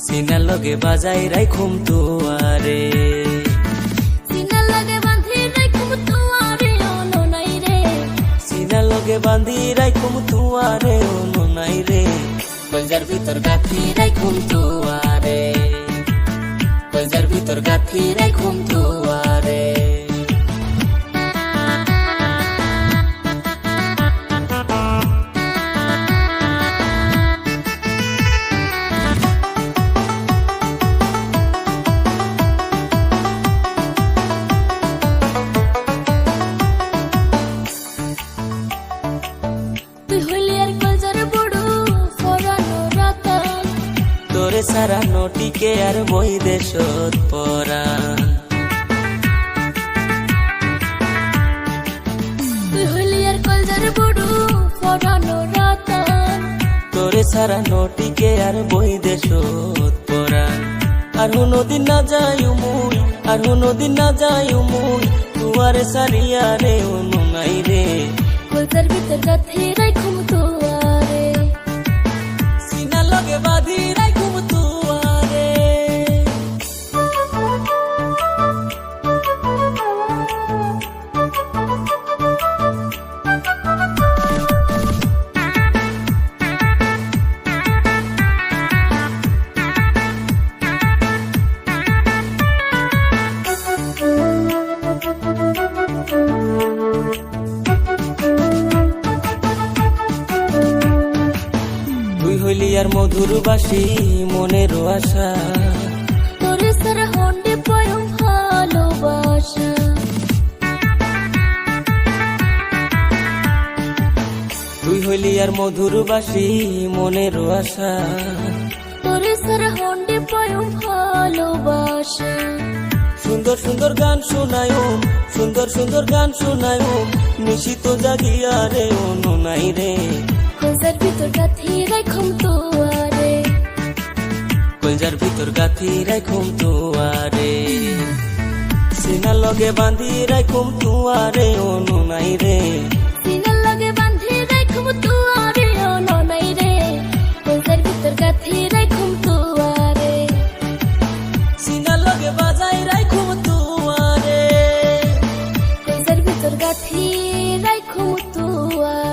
সিনার লগে বাজাই রাইখুম তুয়ারে, সিনার লগে বাঁধি রাইখুম তুয়ারে অনো নাই রে, সিনার লগে বাঁধি রাইখুম তুয়ারে অনো নাই রে। কলজার ভিতর গাথি রাইখুম তুয়ারে, কলজার ভিতর গাথি রাইখুম তুয়ারে। তোরে সারা নটিকে আর বই দেশত পরাণ, তুই হইলি আর কলজার বড়ু পরানো রাতান, তোরে সারা নটিকে আর বই দেশত পরাণ। আর হুনদিন না যাই মুই, আর হুনদিন না যাই মুই, তুয়ারে সারিয়া রে অনু নাই রে। কলজার ভিতর গাথি রাইখুম তুয়ারে, সিনার লগে বাঁধি রাইখুম তুয়ারে। তুই হইলি আর মধুর বাসি মনের আশা, তোরে সারা হন্ডে পয়ম ভালোবাসা, তুই হইলি আর মধুর বাসি মনের আশা। তোরে সারা হন্ডে পয়ম ভালোবাসা, সুন্দর সুন্দর গান শোনায়ো, সুন্দর সুন্দর গান শোনায়ো, নিশিত জাগিয়া রে অনু নাই রে। কলজার ভিতর গাথি রাইখুম তুয়ারে, কলজার ভিতর গাথি রাইখুম তুয়ারে, সিনার লগে বাঁধি রাইখুম তুয়ারে অনু নাই রে। সিনার লগে বাঁধি রাইখুম তুয়ারে অনো নাই রে, কলজার ভিতর গাথি রাইখুম তুয়ারে, সিনার লগে বাজাই রাইখুম তুয়ারে, কলজার ভিতর গাথি রাইখুম তুয়ারে।